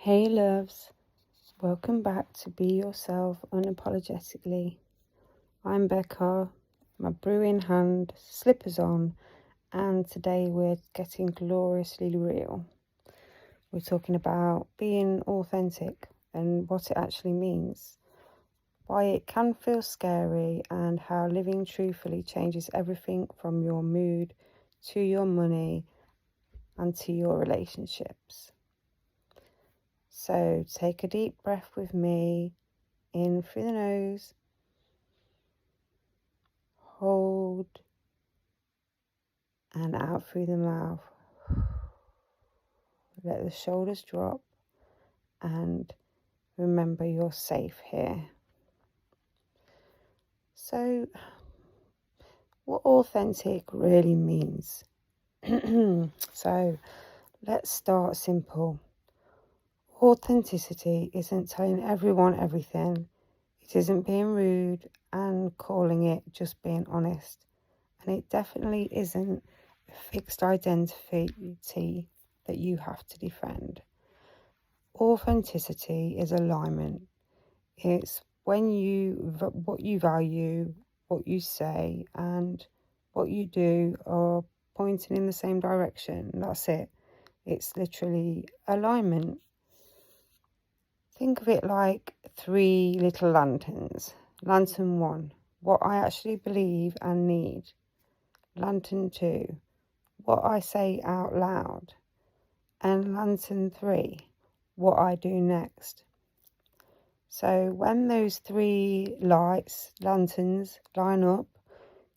Hey loves, welcome back to Be Yourself Unapologetically. I'm Becca, my brew in hand, slippers on, and today we're getting gloriously real. We're talking about being authentic and what it actually means, why it can feel scary, and how living truthfully changes everything from your mood to your money and to your relationships. So take a deep breath with me, in through the nose, hold, and out through the mouth. Let the shoulders drop, and remember you're safe here. So, what authentic really means? So, let's start simple. Authenticity isn't telling everyone everything. It isn't being rude and calling it just being honest. And it definitely isn't a fixed identity that you have to defend. Authenticity is alignment. It's when what you value, what you say, and what you do are pointing in the same direction. That's it. It's literally alignment. Think of it like three little lanterns. Lantern 1, what I actually believe and need. Lantern 2, what I say out loud. And lantern 3, what I do next. So when those three lanterns, line up,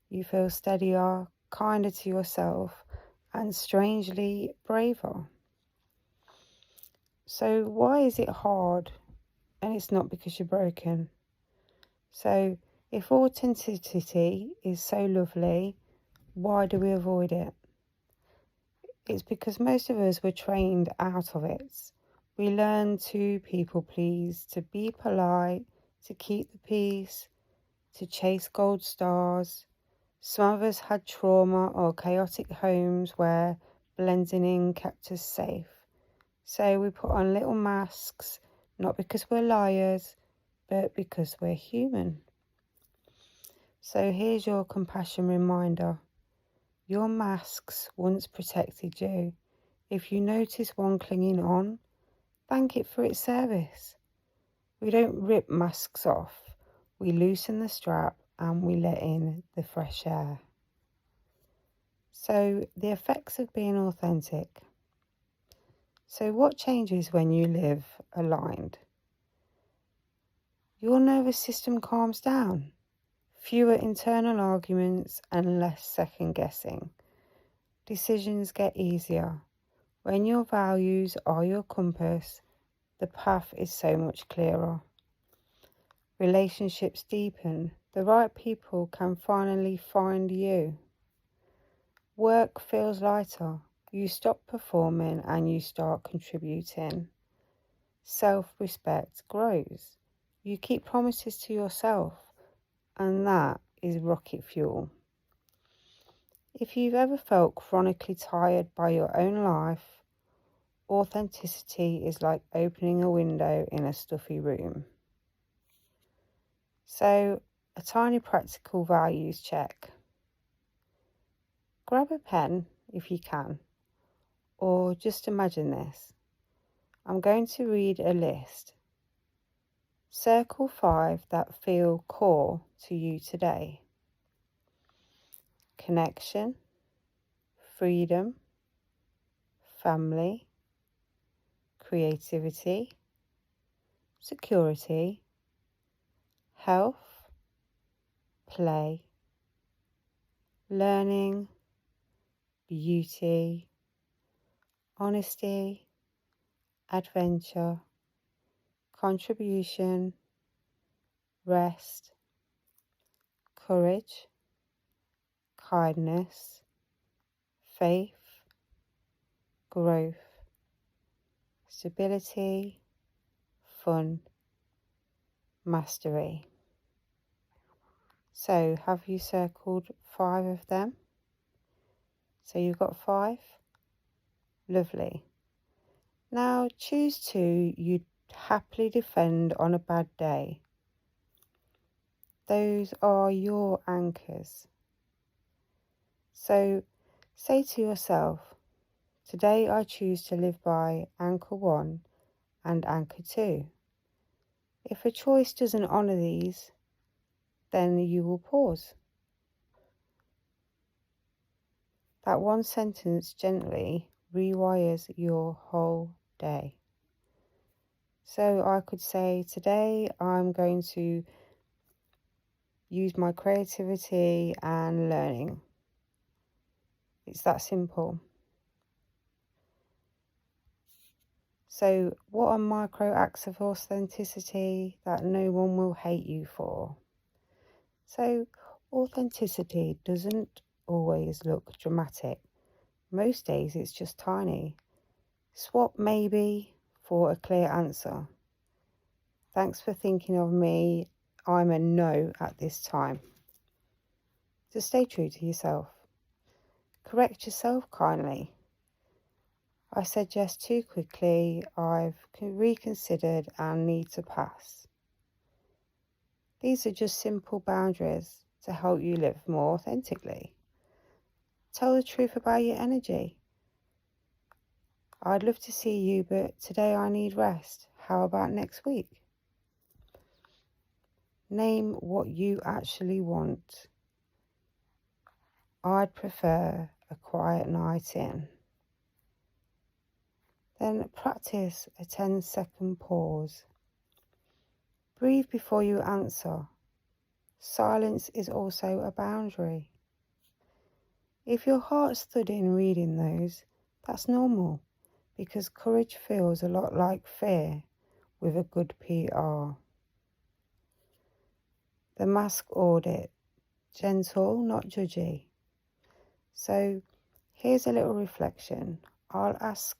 you feel steadier, kinder to yourself, and strangely braver. So why is it hard? And it's not because you're broken. So if authenticity is so lovely, why do we avoid it? It's because most of us were trained out of it. We learn to people please, to be polite, to keep the peace, to chase gold stars. Some of us had trauma or chaotic homes where blending in kept us safe. So we put on little masks, not because we're liars, but because we're human. So here's your compassion reminder. Your masks once protected you. If you notice one clinging on, thank it for its service. We don't rip masks off. We loosen the strap and we let in the fresh air. So the effects of being authentic. So what changes when you live aligned? Your nervous system calms down. Fewer internal arguments and less second guessing. Decisions get easier. When your values are your compass, the path is so much clearer. Relationships deepen. The right people can finally find you. Work feels lighter. You stop performing and you start contributing. Self-respect grows. You keep promises to yourself, and that is rocket fuel. If you've ever felt chronically tired by your own life, authenticity is like opening a window in a stuffy room. So, a tiny practical values check. Grab a pen if you can, or just imagine this. I'm going to read a list. Circle 5 that feel core to you today. Connection, freedom, family, creativity, security, health, play, learning, beauty, honesty, adventure, contribution, rest, courage, kindness, faith, growth, stability, fun, mastery. So have you circled 5 of them? So you've got 5? Lovely. Now choose two you'd happily defend on a bad day. Those are your anchors. So say to yourself, today I choose to live by anchor 1 and anchor 2. If a choice doesn't honour these, then you will pause. That one sentence gently rewires your whole day. So I could say, today I'm going to use my creativity and learning. It's that simple. So what are micro acts of authenticity that no one will hate you for? So authenticity doesn't always look dramatic. Most days it's just tiny. Swap maybe for a clear answer. Thanks for thinking of me. I'm a no at this time. Just stay true to yourself. Correct yourself kindly. I said yes too quickly. I've reconsidered and need to pass. These are just simple boundaries to help you live more authentically. Tell the truth about your energy. I'd love to see you, but today I need rest. How about next week? Name what you actually want. I'd prefer a quiet night in. Then practice a 10-second pause. Breathe before you answer. Silence is also a boundary. If your heart stood in reading those, that's normal, because courage feels a lot like fear with a good PR. The mask audit, gentle, not judgy. So here's a little reflection. I'll ask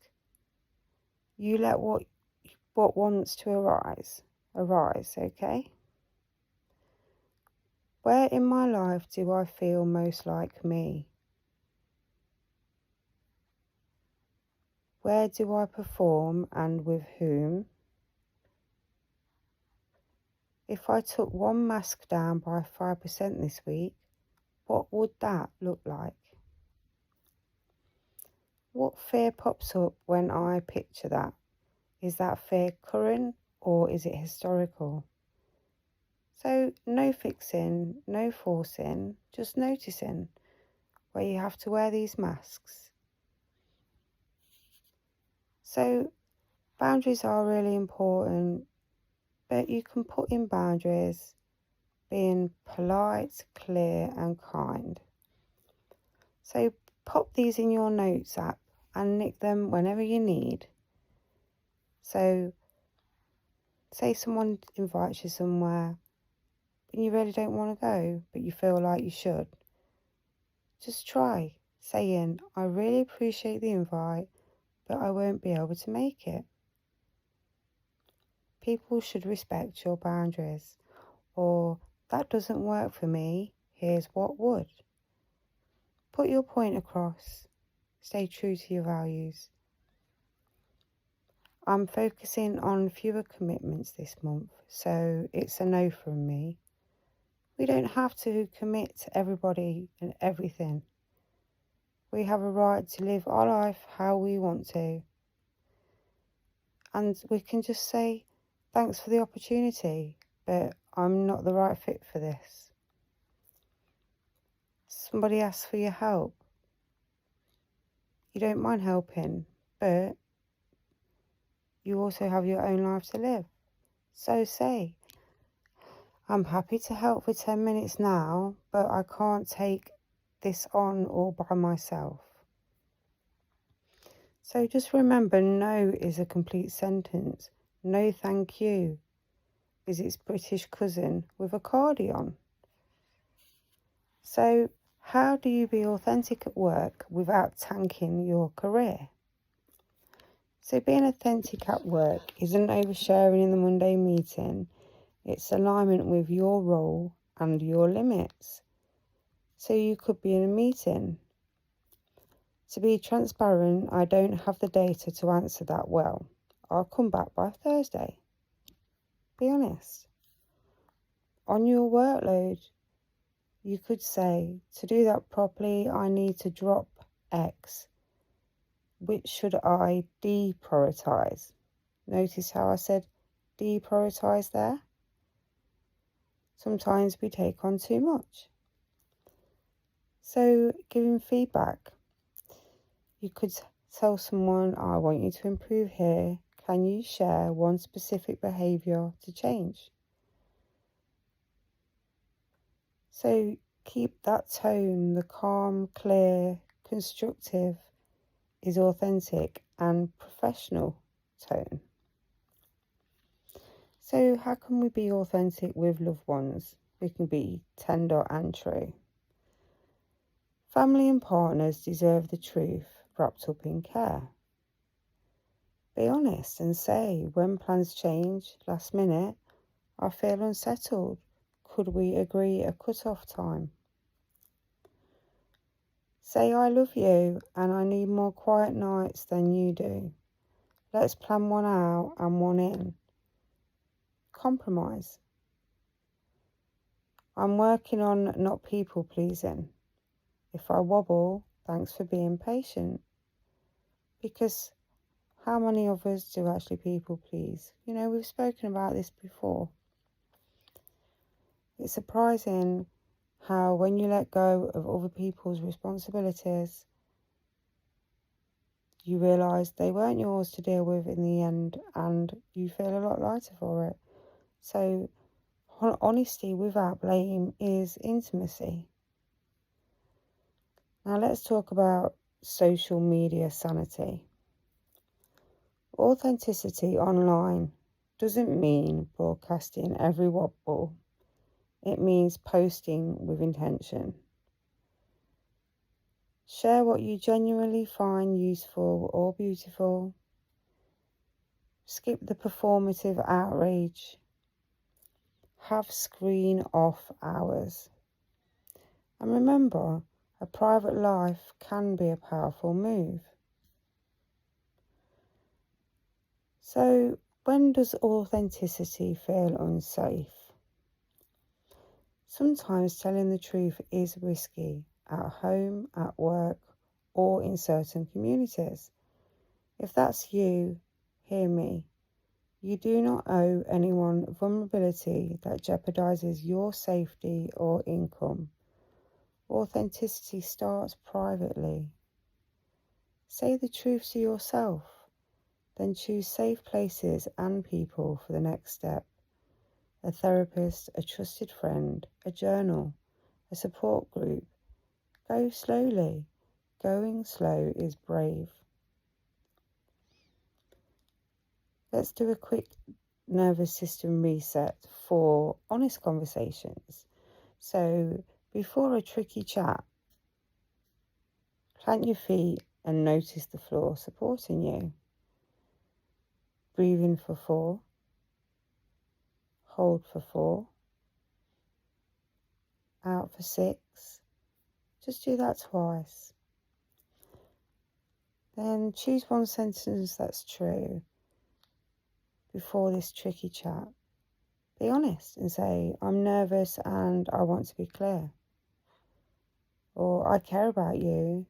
you, let what wants to arise, okay? Where in my life do I feel most like me? Where do I perform and with whom? If I took one mask down by 5% this week, what would that look like? What fear pops up when I picture that? Is that fear current or is it historical? So no fixing, no forcing, just noticing where you have to wear these masks. So boundaries are really important, but you can put in boundaries being polite, clear and kind. So pop these in your notes app and nick them whenever you need. So say someone invites you somewhere and you really don't want to go, but you feel like you should. Just try saying, I really appreciate the invite, but I won't be able to make it. People should respect your boundaries. Or, that doesn't work for me, here's what would. Put your point across. Stay true to your values. I'm focusing on fewer commitments this month, so it's a no from me. We don't have to commit to everybody and everything. We have a right to live our life how we want to. And we can just say, thanks for the opportunity, but I'm not the right fit for this. Somebody asks for your help. You don't mind helping, but you also have your own life to live. So say, I'm happy to help for 10 minutes now, but I can't take this on all by myself. So just remember, no is a complete sentence. No thank you is its British cousin with a cardi on. So how do you be authentic at work without tanking your career? So being authentic at work isn't oversharing in the Monday meeting. It's alignment with your role and your limits. So you could be in a meeting. To be transparent, I don't have the data to answer that well. I'll come back by Thursday. Be honest. On your workload, you could say, to do that properly, I need to drop X. Which should I deprioritise? Notice how I said deprioritise there? Sometimes we take on too much. So giving feedback. You could tell someone, I want you to improve here. Can you share one specific behaviour to change? So keep that tone, the calm, clear, constructive is authentic and professional tone. So how can we be authentic with loved ones? We can be tender and true. Family and partners deserve the truth wrapped up in care. Be honest and say, when plans change last minute, I feel unsettled. Could we agree a cut-off time? Say, I love you and I need more quiet nights than you do. Let's plan one out and one in. Compromise. I'm working on not people pleasing. If I wobble, thanks for being patient. Because how many of us do actually people please? You know, we've spoken about this before. It's surprising how when you let go of other people's responsibilities, you realise they weren't yours to deal with in the end, and you feel a lot lighter for it. So honesty without blame is intimacy. Now let's talk about social media sanity. Authenticity online doesn't mean broadcasting every wobble. It means posting with intention. Share what you genuinely find useful or beautiful. Skip the performative outrage. Have screen off hours. And remember, a private life can be a powerful move. So, when does authenticity feel unsafe? Sometimes telling the truth is risky, at home, at work, or in certain communities. If that's you, hear me. You do not owe anyone vulnerability that jeopardizes your safety or income. Authenticity starts privately. Say the truth to yourself, then choose safe places and people for the next step. A therapist, a trusted friend, a journal, a support group. Go slowly. Going slow is brave. Let's do a quick nervous system reset for honest conversations. So before a tricky chat, plant your feet and notice the floor supporting you. Breathe in for 4. Hold for 4. Out for 6. Just do that twice. Then choose one sentence that's true before this tricky chat. Be honest and say, I'm nervous and I want to be clear. Or I care about you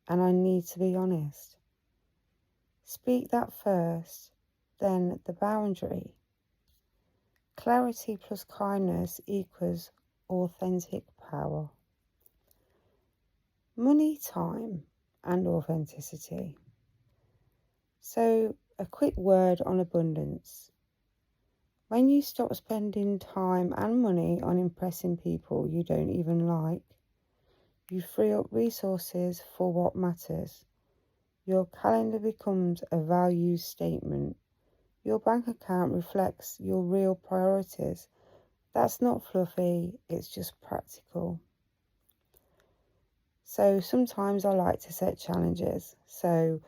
and I need to be honest. Speak that first, then the boundary. Clarity plus kindness equals authentic power. Money, time, and authenticity. So, a quick word on abundance. When you stop spending time and money on impressing people you don't even like, you free up resources for what matters. Your calendar becomes a value statement. Your bank account reflects your real priorities. That's not fluffy, it's just practical. So sometimes I like to set challenges. So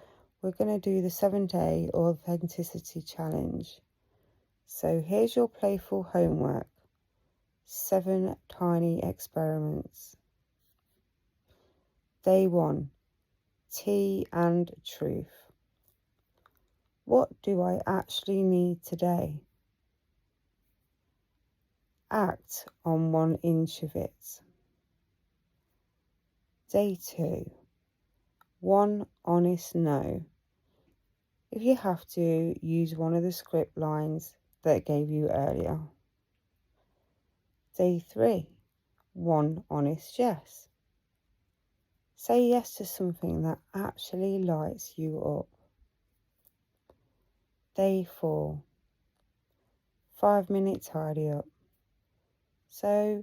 we're going to do the 7-day authenticity challenge. So here's your playful homework. 7 tiny experiments. Day 1, tea and truth. What do I actually need today? Act on 1 inch of it. Day 2. 1 honest no. If you have to, use one of the script lines that I gave you earlier. Day 3. 1 honest yes. Say yes to something that actually lights you up. Day 4. 5-minute tidy up. So,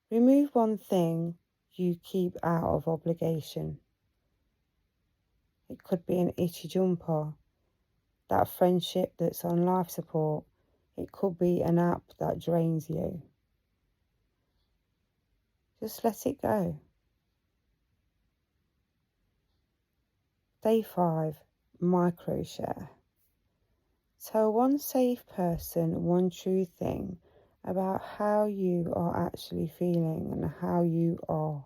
remove one thing you keep out of obligation. It could be an itchy jumper, that friendship that's on life support. It could be an app that drains you. Just let it go. Day 5. Micro share. Tell one safe person one true thing about how you are actually feeling and how you are.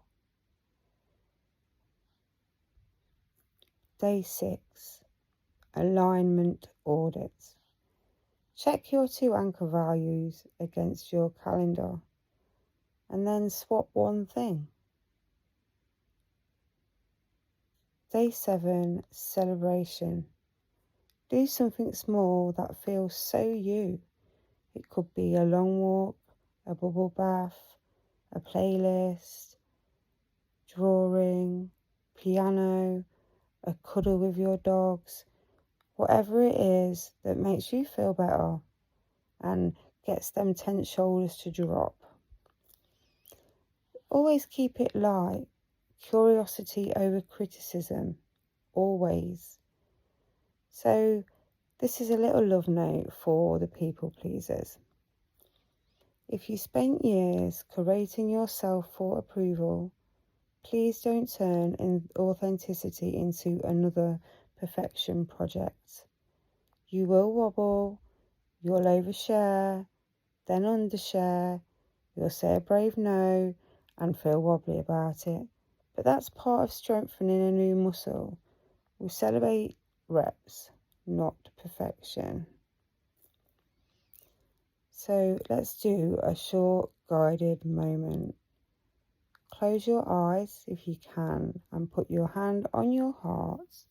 Day 6. Alignment audit. Check your 2 anchor values against your calendar and then swap one thing. Day 7. Celebration. Do something small that feels so you. It could be a long walk, a bubble bath, a playlist, drawing, piano, a cuddle with your dogs, whatever it is that makes you feel better and gets them tense shoulders to drop. Always keep it light, curiosity over criticism, always. So this is a little love note for the people pleasers. If you spent years curating yourself for approval, please don't turn authenticity into another perfection project. You will wobble, you'll overshare, then undershare, you'll say a brave no and feel wobbly about it. But that's part of strengthening a new muscle. We celebrate reps, not perfection. So let's do a short guided moment. Close your eyes if you can and put your hand on your heart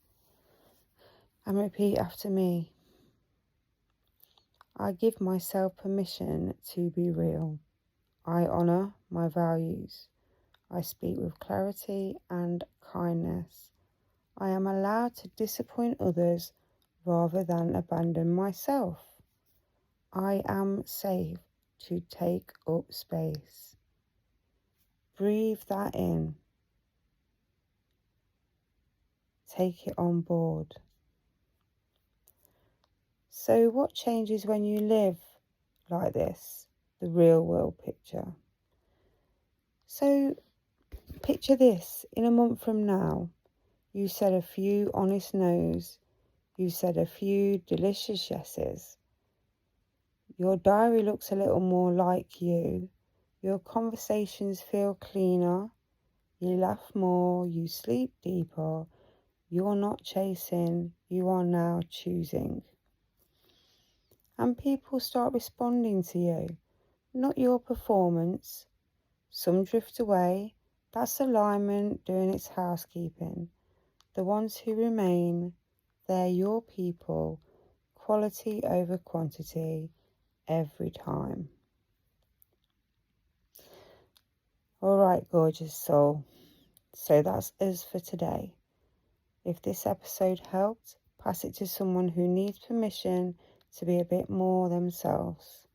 and repeat after me. I give myself permission to be real. I honour my values. I speak with clarity and kindness. I am allowed to disappoint others rather than abandon myself. I am safe to take up space. Breathe that in. Take it on board. So what changes when you live like this, the real world picture? So picture this, in a month from now, you said a few honest no's, you said a few delicious yeses. Your diary looks a little more like you. Your conversations feel cleaner. You laugh more, you sleep deeper. You're not chasing, you are now choosing. And people start responding to you, not your performance. Some drift away. That's alignment doing its housekeeping. The ones who remain, they're your people, quality over quantity, every time. All right, gorgeous soul. So that's us for today. If this episode helped, pass it to someone who needs permission to be a bit more themselves.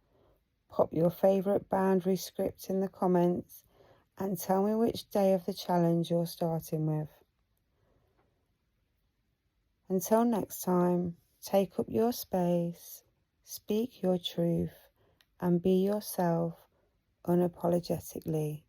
Pop your favourite boundary script in the comments and tell me which day of the challenge you're starting with. Until next time, take up your space, speak your truth, and be yourself unapologetically.